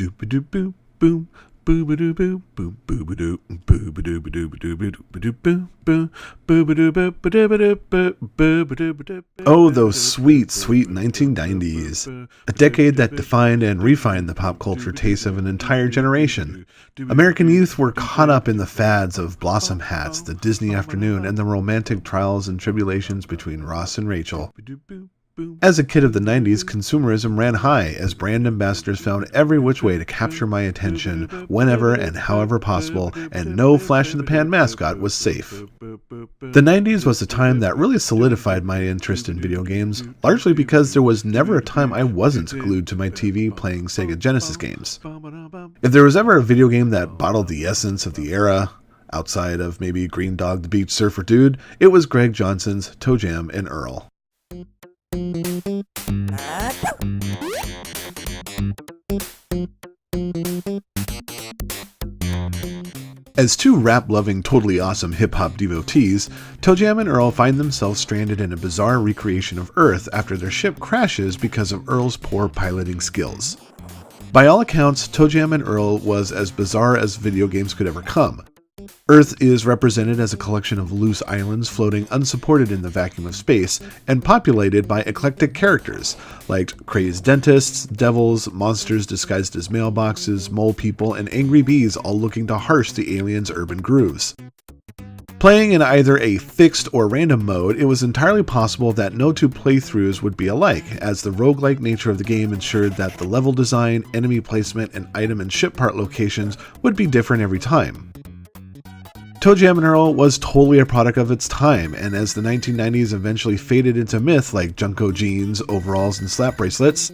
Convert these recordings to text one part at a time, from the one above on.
Doop-a-doop-boop, boom. Boo-ba-doo-boo, boom, boo-ba-doo, boo-ba-doo-ba-doo-ba-doo-ba-doo-boo, boo-ba-doo-ba-ba-doo-ba-doo-ba-doo-ba-doo. Oh, those sweet, sweet 1990s. A decade that defined and refined the pop culture taste of an entire generation. American youth were caught up in the fads of Blossom hats, the Disney afternoon, and the romantic trials and tribulations between Ross and Rachel. As a kid of the 90s, consumerism ran high as brand ambassadors found every which way to capture my attention whenever and however possible, and no flash-in-the-pan mascot was safe. The 90s was a time that really solidified my interest in video games, largely because there was never a time I wasn't glued to my TV playing Sega Genesis games. If there was ever a video game that bottled the essence of the era, outside of maybe Green Dog the Beach Surfer Dude, it was Greg Johnson's ToeJam and Earl. As two rap-loving, totally awesome hip-hop devotees, ToeJam and Earl find themselves stranded in a bizarre recreation of Earth after their ship crashes because of Earl's poor piloting skills. By all accounts, ToeJam and Earl was as bizarre as video games could ever come. Earth is represented as a collection of loose islands floating unsupported in the vacuum of space and populated by eclectic characters like crazed dentists, devils, monsters disguised as mailboxes, mole people, and angry bees all looking to harsh the aliens' urban grooves. Playing in either a fixed or random mode, it was entirely possible that no two playthroughs would be alike, as the roguelike nature of the game ensured that the level design, enemy placement, and item and ship part locations would be different every time. ToeJam and Earl was totally a product of its time, and as the 1990s eventually faded into myth like Junko jeans, overalls, and slap bracelets,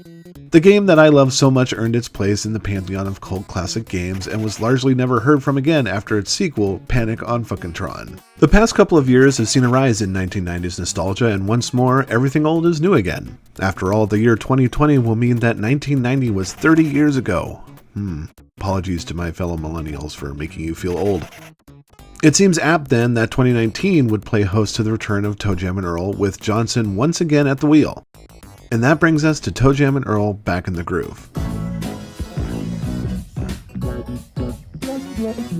the game that I love so much earned its place in the pantheon of cult classic games and was largely never heard from again after its sequel, Panic on Fucking-Tron. The past couple of years have seen a rise in 1990s nostalgia, and once more, everything old is new again. After all, the year 2020 will mean that 1990 was 30 years ago. Apologies to my fellow millennials for making you feel old. It seems apt then that 2019 would play host to the return of ToeJam and Earl with Johnson once again at the wheel. And that brings us to ToeJam and Earl Back in the Groove. Oh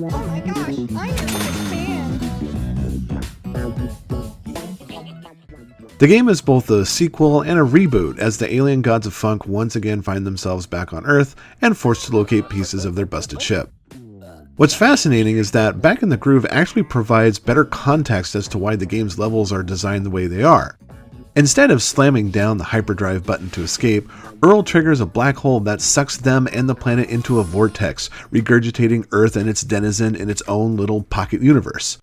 my gosh, I am a fan. The game is both a sequel and a reboot as the alien gods of funk once again find themselves back on Earth and forced to locate pieces of their busted ship. What's fascinating is that Back in the Groove actually provides better context as to why the game's levels are designed the way they are. Instead of slamming down the hyperdrive button to escape, Earl triggers a black hole that sucks them and the planet into a vortex, regurgitating Earth and its denizen in its own little pocket universe.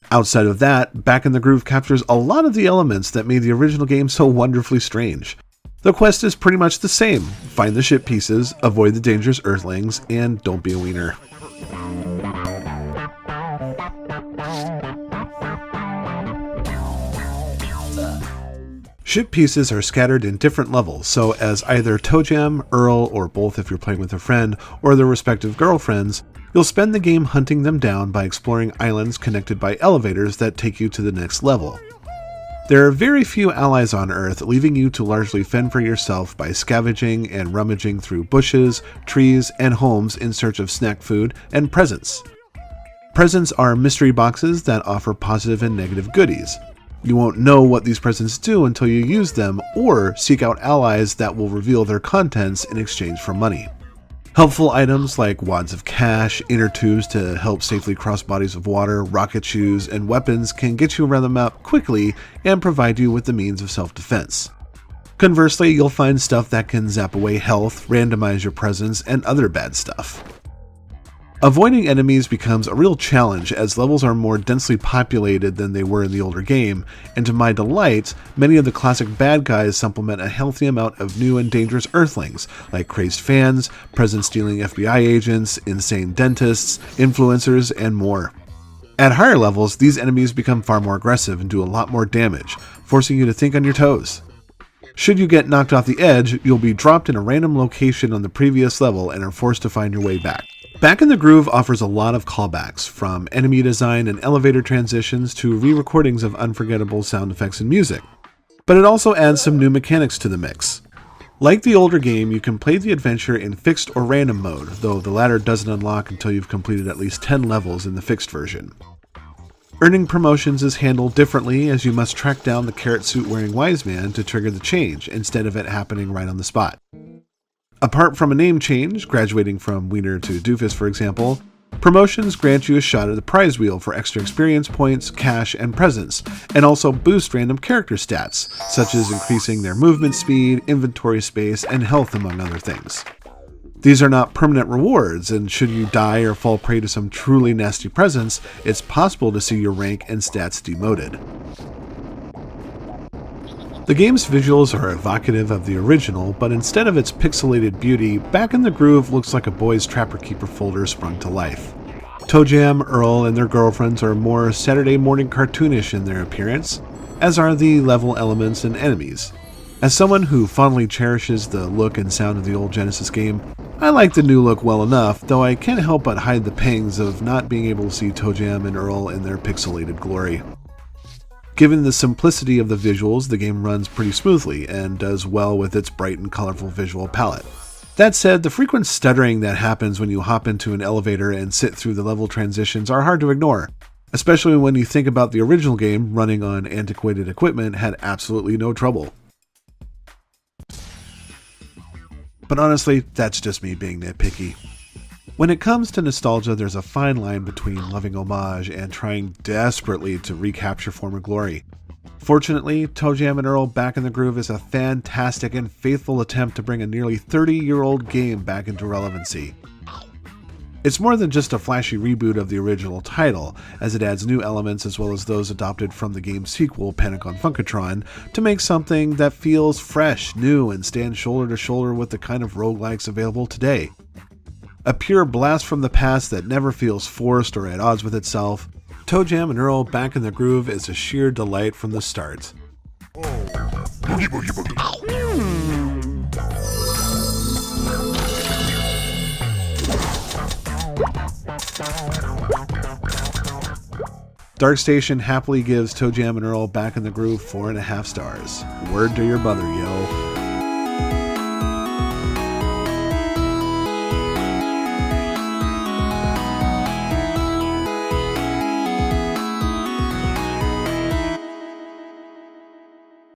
Outside of that, Back in the Groove captures a lot of the elements that made the original game so wonderfully strange. The quest is pretty much the same: find the ship pieces, avoid the dangerous Earthlings, and don't be a wiener. Ship pieces are scattered in different levels, so as either ToeJam, Earl, or both if you're playing with a friend, or their respective girlfriends, you'll spend the game hunting them down by exploring islands connected by elevators that take you to the next level. There are very few allies on Earth, leaving you to largely fend for yourself by scavenging and rummaging through bushes, trees, and homes in search of snack food and presents. Presents are mystery boxes that offer positive and negative goodies. You won't know what these presents do until you use them or seek out allies that will reveal their contents in exchange for money. Helpful items like wads of cash, inner tubes to help safely cross bodies of water, rocket shoes, and weapons can get you around the map quickly and provide you with the means of self-defense. Conversely, you'll find stuff that can zap away health, randomize your presence, and other bad stuff. Avoiding enemies becomes a real challenge as levels are more densely populated than they were in the older game, and to my delight, many of the classic bad guys supplement a healthy amount of new and dangerous Earthlings, like crazed fans, present-stealing FBI agents, insane dentists, influencers, and more. At higher levels, these enemies become far more aggressive and do a lot more damage, forcing you to think on your toes. Should you get knocked off the edge, you'll be dropped in a random location on the previous level and are forced to find your way back. Back in the Groove offers a lot of callbacks, from enemy design and elevator transitions to re-recordings of unforgettable sound effects and music. But it also adds some new mechanics to the mix. Like the older game, you can play the adventure in fixed or random mode, though the latter doesn't unlock until you've completed at least 10 levels in the fixed version. Earning promotions is handled differently, as you must track down the carrot suit wearing wise man to trigger the change, instead of it happening right on the spot. Apart from a name change, graduating from Wiener to Doofus for example, promotions grant you a shot at the prize wheel for extra experience points, cash, and presents, and also boost random character stats, such as increasing their movement speed, inventory space, and health among other things. These are not permanent rewards, and should you die or fall prey to some truly nasty presence, it's possible to see your rank and stats demoted. The game's visuals are evocative of the original, but instead of its pixelated beauty, Back in the Groove looks like a Boys Trapper Keeper folder sprung to life. ToeJam, Earl, and their girlfriends are more Saturday morning cartoonish in their appearance, as are the level elements and enemies. As someone who fondly cherishes the look and sound of the old Genesis game, I like the new look well enough, though I can't help but hide the pangs of not being able to see ToeJam and Earl in their pixelated glory. Given the simplicity of the visuals, the game runs pretty smoothly and does well with its bright and colorful visual palette. That said, the frequent stuttering that happens when you hop into an elevator and sit through the level transitions are hard to ignore, especially when you think about the original game running on antiquated equipment had absolutely no trouble. But honestly, that's just me being nitpicky. When it comes to nostalgia, there's a fine line between loving homage and trying desperately to recapture former glory. Fortunately, ToeJam and Earl Back in the Groove is a fantastic and faithful attempt to bring a nearly 30-year-old game back into relevancy. It's more than just a flashy reboot of the original title, as it adds new elements as well as those adopted from the game's sequel, Panic on Funkatron, to make something that feels fresh, new, and stands shoulder to shoulder with the kind of roguelikes available today. A pure blast from the past that never feels forced or at odds with itself, ToeJam and Earl Back in the Groove is a sheer delight from the start. Boogie, boogie, boogie. Darkstation happily gives ToeJam and Earl Back in the Groove 4.5 stars. Word to your mother, yo.